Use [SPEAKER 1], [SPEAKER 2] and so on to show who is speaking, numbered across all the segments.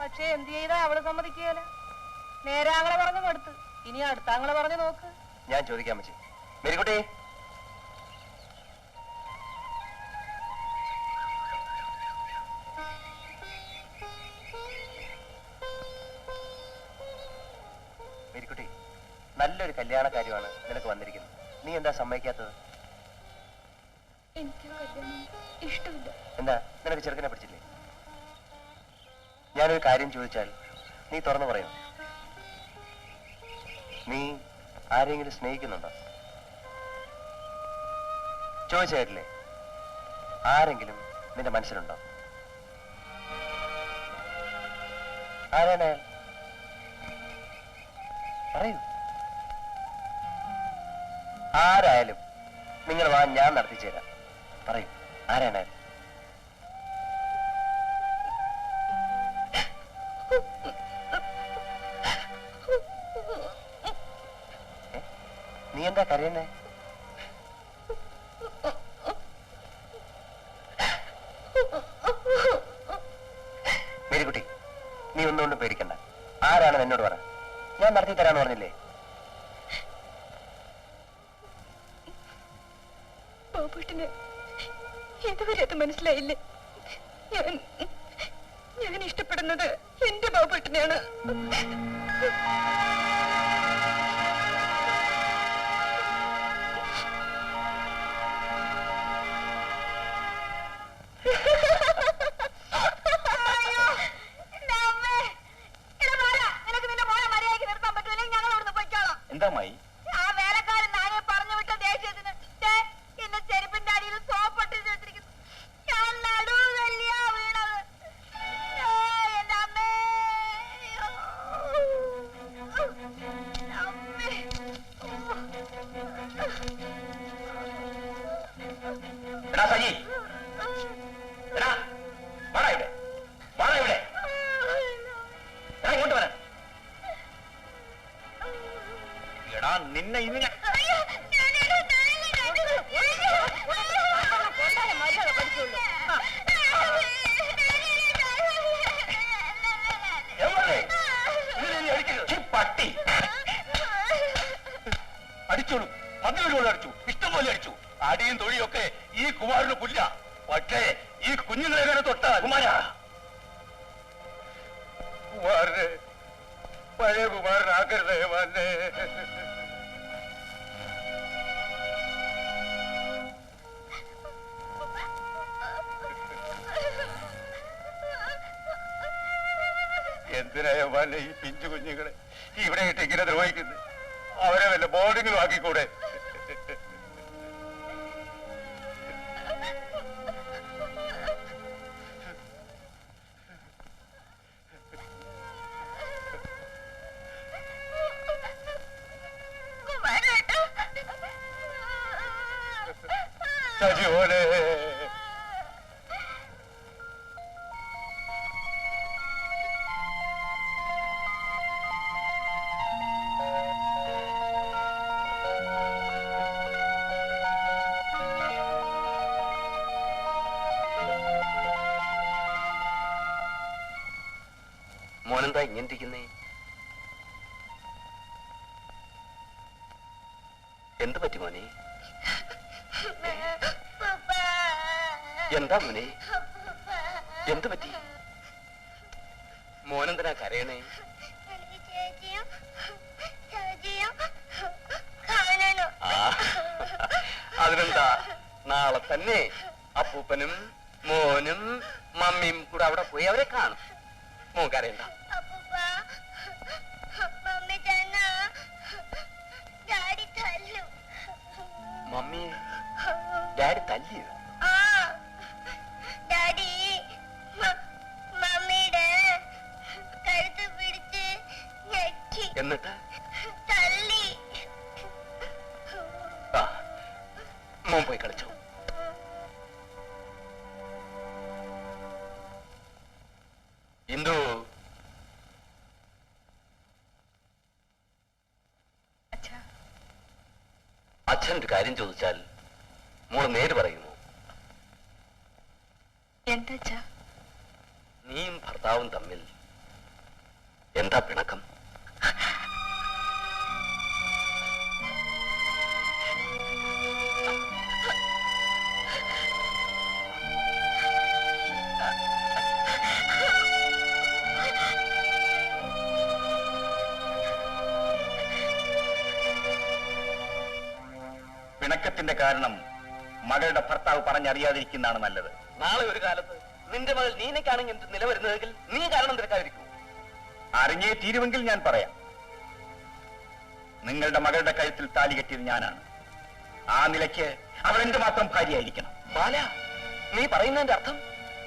[SPEAKER 1] പക്ഷെ എന്ത് ചെയ്താ അവള് സമ്മതിക്കുകയല്ല. നേരാങ്ങളെ പറഞ്ഞു കൊടുത്ത്, ഇനി അടുത്താങ്ങളെ പറഞ്ഞു നോക്ക്.
[SPEAKER 2] ഞാൻ ചോദിക്കാം അമ്മച്ചി. മേരിക്കുട്ടി, മേരിക്കുട്ടി, നല്ലൊരു കല്യാണ കാര്യമാണ് നിനക്ക് വന്നിരിക്കുന്നത്. നീ എന്താ സമ്മതിക്കാത്തത്?
[SPEAKER 3] എനിക്ക് ഇഷ്ടമില്ല.
[SPEAKER 2] എന്താ, നിനക്ക് ചെറുക്കനെ പിടിച്ചില്ലേ? ഞാനൊരു കാര്യം ചോദിച്ചാൽ നീ തുറന്നു പറയണം. നീ ആരെങ്കിലും സ്നേഹിക്കുന്നുണ്ടോ? ചോദിച്ചായിട്ടില്ലേ? ആരെങ്കിലും നിന്റെ മനസ്സിലുണ്ടോ? ആരാണ്? പറയൂ. ആരായാലും നിങ്ങൾ വാ, ഞാൻ നടത്തിച്ചു തരാം. പറയൂ, ആരാണ്? നീ എന്താ കരയുന്നേ? മേരിക്കുട്ടി, നീ ഒന്നുകൊണ്ടും പേടിക്കണ്ട. ആരാണെന്ന് എന്നോട് പറ, ഞാൻ നടത്തി തരാന്ന് പറഞ്ഞില്ലേ?
[SPEAKER 3] ബാബുട്ടിന് ഇതുവരെ അത് മനസ്സിലായില്ലേ? ഞാൻ ഇഷ്ടപ്പെടുന്നത് എന്റെ ബാബുട്ടിനെയാണ്.
[SPEAKER 2] എന്താ മായി?
[SPEAKER 1] ആ വേലക്കാരൻ നാളെ പറഞ്ഞു വിട്ട ദേഷ്യത്തിന് എന്നെ ചെരുപ്പിന്റെ അടിയിൽ സോപ്പിട്ട് വെച്ചിരിക്കുന്നു. ഞാൻ നടുവല്ലിയാ വീണത്. എന്റെ അമ്മേ,
[SPEAKER 2] എടാ സജി, എടാ വാടാ ഇവിടെ, വാടാ ഇവിടെ, ഇങ്ങോട്ട് വരാൻ. എടാ നിന്നെ ഇന്ന് ഞാൻ പട്ടി അടിച്ചോളൂ. 12 ഗോൾ അടിച്ചു, ഇഷ്ടം പോലെ അടിച്ചു. അടിയും തൊഴിയൊക്കെ ഈ കുമാരന് പുല്ല. പക്ഷേ ഈ കുഞ്ഞുങ്ങളെ തൊട്ടാ കുമാരനെ പഴയ കുമാരനാക്കരുതേ മാന്നെ. എന്തിനായ മാന്നെ ഈ പിഞ്ചു കുഞ്ഞുങ്ങളെ ഇവിടെ ഇട്ട് ഇങ്ങനെ ദ്രോഹിക്കുന്നത്? അവരെ വല്ല ബോർഡിങ്ങിലും ആക്കിക്കൂടെ? സജിയോനെ, മോനെന്താ ഇങ്ങനെയിരിക്കുന്നേ? എന്ത് പറ്റി മോനെ? എന്താ മോനെ? എന്ത് പറ്റി? മോനെന്തിനാ കരയണേ? അതിനെന്താ, നാളെ തന്നെ അപ്പൂപ്പനും മോനും മമ്മിയും കൂടെ അവിടെ പോയി അവരെ കാണും. മോൻ കരയണ്ട. Mummy daddy തല്ലിയോ?
[SPEAKER 3] ഡാഡി മമ്മിയുടെ കഴുത്ത് പിടിച്ച് ഞെക്കി,
[SPEAKER 2] എന്നിട്ട്
[SPEAKER 3] തല്ലി.
[SPEAKER 2] മോൻ പോയി കളിച്ചോ. ഇന്ദു, അച്ഛൻ ഒരു കാര്യം ചോദിച്ചാൽ മോള് നേര് പറയുമോ?
[SPEAKER 3] എന്താ?
[SPEAKER 2] നീയും ഭർത്താവും തമ്മിൽ എന്താ പിണക്കം?
[SPEAKER 4] പിണക്കത്തിന്റെ കാരണം മകളുടെ ഭർത്താവ് പറഞ്ഞറിയാതിരിക്കുന്നതാണ് നല്ലത്.
[SPEAKER 2] നാളെ ഒരു കാലത്ത് നിന്റെ മകൾ നീനയ്ക്കാണെങ്കിൽ നിലവരുന്നതെങ്കിൽ നീ കാരണം തിരക്കാതിരിക്കൂ.
[SPEAKER 4] അറിഞ്ഞേ തീരുമെങ്കിൽ ഞാൻ പറയാം. നിങ്ങളുടെ മകളുടെ കഴുത്തിൽ താലി കെട്ടിയത് ഞാനാണ്. ആ നിലയ്ക്ക് അവൾ എന്റെ മാത്രം ഭാര്യയായിരിക്കണം.
[SPEAKER 2] ബാല, നീ പറയുന്നതിന്റെ അർത്ഥം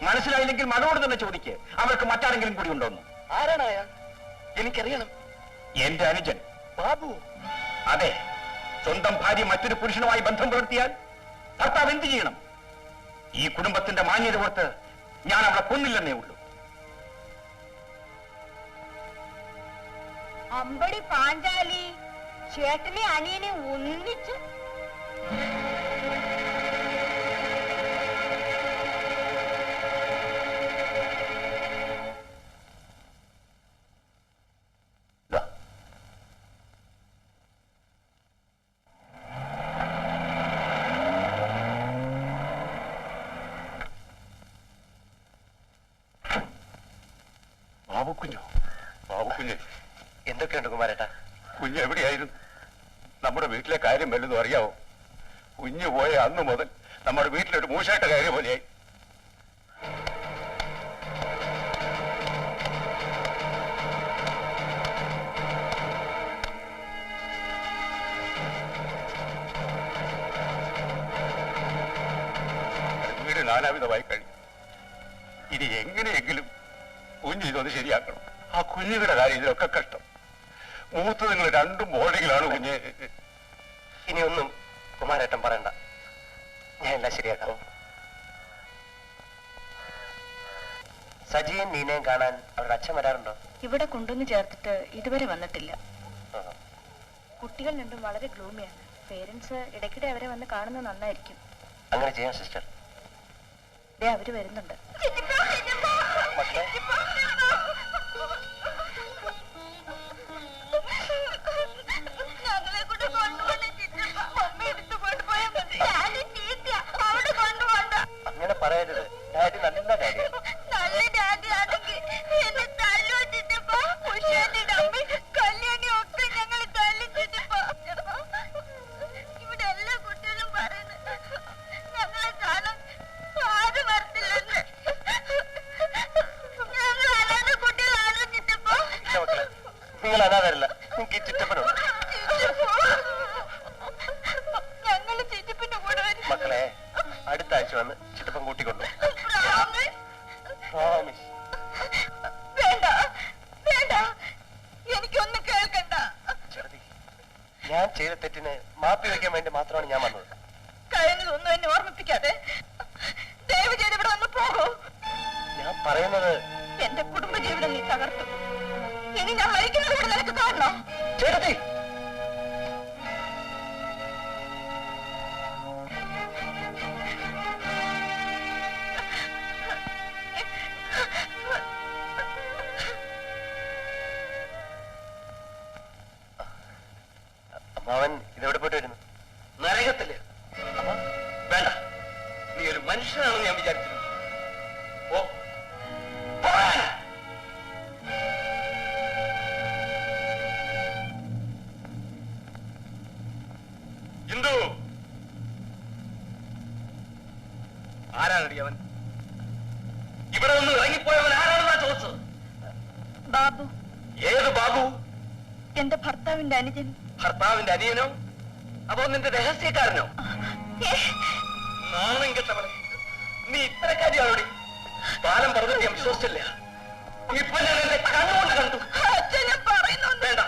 [SPEAKER 4] മനസ്സിലായില്ലെങ്കിൽ മകളോട് തന്നെ ചോദിക്ക്, അവൾക്ക് മറ്റാരെങ്കിലും കൂടി ഉണ്ടോന്ന്.
[SPEAKER 2] ആരാണ് അയാൾ? എനിക്കറിയണം.
[SPEAKER 4] എന്റെ അനുജൻ
[SPEAKER 2] ബാബു.
[SPEAKER 4] അതെ, സ്വന്തം ഭാര്യ മറ്റൊരു പുരുഷനുമായി ബന്ധം പുലർത്തിയാൽ ഭർത്താവ് എന്ത് ചെയ്യണം? ഈ കുടുംബത്തിന്റെ മാന്യത കൊടുത്ത് ഞാൻ അവളെ കൊന്നില്ലെന്നേ ഉള്ളൂ.
[SPEAKER 1] അമ്പടി പാഞ്ചാലി ചേട്ടനെ അനിയനെ ഒന്നിച്ച്
[SPEAKER 4] ബാബുക്കുഞ്ഞ്
[SPEAKER 2] എന്തൊക്കെയുണ്ട് കുമാരേട്ടാ?
[SPEAKER 4] കുഞ്ഞ് എവിടെയായിരുന്നു? നമ്മുടെ വീട്ടിലെ കാര്യം വല്ലതും അറിയാവോ? കുഞ്ഞ് പോയ അന്ന് മുതൽ നമ്മുടെ വീട്ടിലൊരു മൂശാട്ട കാര്യം പോലെയായി. വീട് നാനാവിധമായി കഴിഞ്ഞു. ഇനി എങ്ങനെയെങ്കിലും കുഞ്ഞ് ഇതൊന്ന് ശരിയാക്കണം. ആ കുഞ്ഞുങ്ങളുടെ കാര്യം ഇതിലൊക്കെ കഷ്ടം. മൂത്ത് നിങ്ങൾ രണ്ടും ബോർഡിങ്ങിലാണ് കുഞ്ഞ്.
[SPEAKER 2] ഇനിയൊന്നും കുമാരേട്ടൻ പറയണ്ട, ഞാൻ എല്ലാം ശരിയാക്കാം. സജിയും നീനയും കാണാൻ അവരുടെ അച്ഛൻ വരാറുണ്ടോ?
[SPEAKER 3] ഇവിടെ കൊണ്ടുവന്ന് ചേർത്തിട്ട് ഇതുവരെ വന്നിട്ടില്ല. കുട്ടികൾ രണ്ടും വളരെ ഗ്ലൂമിയാണ്. പേരൻസ് ഇടയ്ക്കിടെ അവരെ വന്ന് കാണുന്നത് നന്നായിരിക്കും.
[SPEAKER 2] അങ്ങനെ ചെയ്യാം സിസ്റ്റർ.
[SPEAKER 3] ദേ അവര് വരുന്നുണ്ട്.
[SPEAKER 2] മക്കളെ,
[SPEAKER 1] ഞങ്ങളെ കൂടെ കൊണ്ടുപോകണേ ചിറ്റപ്പ. അമ്മ എടുത്തു കൊണ്ടുപോയാൽ മതി. ഡാഡി ചീത്തയാ, അവിടെ കൊണ്ടുപോണ്ട.
[SPEAKER 2] അങ്ങനെ പറയരുത്. ഡാഡി നല്ല കാര്യം.
[SPEAKER 1] നല്ല ഡാഡി ആണെങ്കിൽ എന്നെ തല്ലുവോ ചിറ്റപ്പ? ഉഷേന്റെ അമ്മ കല്യാണി ഒക്കെ ഞങ്ങൾ തല്ലി ചിറ്റപ്പ. ഇവിടെ എല്ലാ കുട്ടികളും പറയുന്നത് ഞങ്ങളെ കാണാൻ ആരും വരത്തില്ലെന്ന്. ഞങ്ങൾ അനാഥ കുട്ടികളാണോ ചിറ്റപ്പ?
[SPEAKER 2] ഇല്ല മക്കളെ, നിങ്ങൾ അനാഥരല്ല. നിങ്ങൾക്ക് ഈ ചിറ്റപ്പനുണ്ട്.
[SPEAKER 1] ഞങ്ങള് ചിറ്റപ്പന്റെ കൂടെ വരും.
[SPEAKER 2] മക്കളെ, അടുത്ത ആഴ്ച വന്ന് ചിറ്റപ്പൻ കൂട്ടിക്കൊണ്ടു.
[SPEAKER 1] പ്രോമിസ്. വേണ്ട വേണ്ട, എനിക്കൊന്നും കേൾക്കണ്ട.
[SPEAKER 2] ചെറുതി, ഞാൻ ചെയ്ത തെറ്റിന് മാപ്പി വയ്ക്കാൻ വേണ്ടി മാത്രമാണ് ഞാൻ വന്നത്.
[SPEAKER 1] കഴിഞ്ഞതൊന്നും എന്നെ ഓർമ്മിപ്പിക്കാതെ ദയവ് ചെയ്ത് ഇവിടെ ഒന്ന് പോകൂ.
[SPEAKER 2] ഞാൻ പറയുന്നത്
[SPEAKER 1] എന്റെ കുടുംബജീവിതം നീ തകർത്തു. ഇനി ഞാൻ മരിക്കുന്നത് കൂടെ നിനക്ക് കാണണോ?
[SPEAKER 2] ചേട്ടത്തി, അമ്മാവൻ ഇതെവിടെ പോയിട്ട് വരുന്നു? നരകത്തില്. വേണ്ട, നീ ഒരു മനുഷ്യനാണെന്ന് ഞാൻ വിചാരിച്ചിരുന്നു. ഓ ഇന്ദു, ആരാണടി അവൻ? ഇവിടെ നിന്ന് ഇറങ്ങിപ്പോയവൻ ആരാണെന്നാ ചോദിച്ചത്?
[SPEAKER 3] ബാബു,
[SPEAKER 2] ഏത് ബാബു?
[SPEAKER 3] എന്റെ ഭർത്താവിന്റെ അനുജൻ.
[SPEAKER 2] ഭർത്താവിന്റെ അനിയനോ അതോ നിന്റെ രഹസ്യക്കാരനോ? നാണം കെട്ടവളെ, നീ ഇത്തരക്കാരിയാണോടി? കാലം പറഞ്ഞിട്ട് ഞാൻ വിശ്വസിച്ചില്ല. ഇപ്പൊ ഞാൻ എന്റെ കണ്ണുകൊണ്ട് കണ്ടു.
[SPEAKER 1] അച്ഛനെ പറയുന്നു.
[SPEAKER 2] വേണ്ട,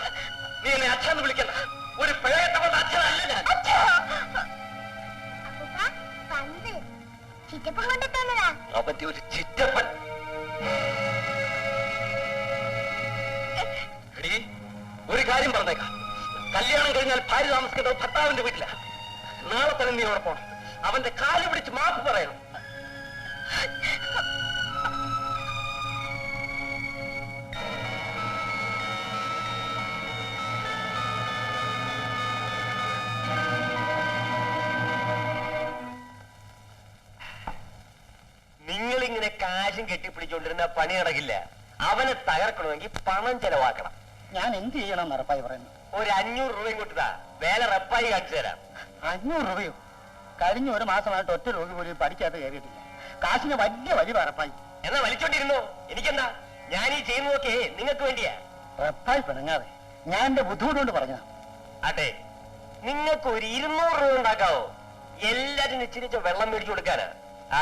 [SPEAKER 2] നീ എന്നെ അച്ഛന്ന് വിളിക്കണ്ട. ഒരു പിഴയട്ടവളുടെ അച്ഛനല്ല ഞാൻ.
[SPEAKER 3] ചിറ്റപ്പൻ കൊണ്ട് തന്നതാ.
[SPEAKER 2] അവന്റെ ഒരു ചിറ്റപ്പൻ. എടീ, ഒരു കാര്യം പറഞ്ഞേക്കാം. കല്യാണം കഴിഞ്ഞാൽ ഭാര്യ താമസിക്കേണ്ടത് ഭർത്താവിന്റെ വീട്ടില. നാളെ തന്നെ നീ അവിടെ പോണം. അവന്റെ കാല് പിടിച്ച് മാപ്പ് പറയണം.
[SPEAKER 5] കാശും കെട്ടിപ്പിടിച്ചോണ്ടിരുന്ന പണി നടക്കില്ല. അവനെ തകർക്കണമെങ്കിൽ പണം ചെലവാക്കണം.
[SPEAKER 6] ഞാൻ എന്ത് ചെയ്യണം റപ്പായി പറയുന്നു?
[SPEAKER 5] ഒരു 500 രൂപയും കൊടുത്താ വേല റപ്പായി കാണിച്ചു തരാം.
[SPEAKER 6] 500 രൂപയോ? കഴിഞ്ഞ ഒരു മാസമായിട്ട് ഒറ്റ രോഗി പോലും പഠിക്കാതെ കയറിയിട്ടില്ല. കാശിന് വലിയ വലിയ റപ്പായി.
[SPEAKER 5] എന്നാ വലിച്ചോണ്ടിരുന്നോ, എനിക്കെന്താ? ഞാൻ ഈ ചെയ്യുന്നതൊക്കെ നിങ്ങൾക്ക് വേണ്ടിയാ.
[SPEAKER 6] റപ്പായി പിണങ്ങാതെ, ഞാൻ എന്റെ ബുദ്ധിമുട്ട് കൊണ്ട് പറഞ്ഞ.
[SPEAKER 5] ആട്ടെ, നിങ്ങൾക്ക് ഒരു 200 രൂപ ഉണ്ടാക്കാവോ? എല്ലാരും ഇച്ചിരിച്ച വെള്ളം മേടിച്ചു കൊടുക്കാനാ.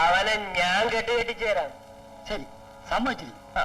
[SPEAKER 5] അവനെ ഞാൻ കെട്ടിച്ചു തരാം.
[SPEAKER 6] ശരി, സമ്മതിച്ചിരിക്കും.
[SPEAKER 5] ആ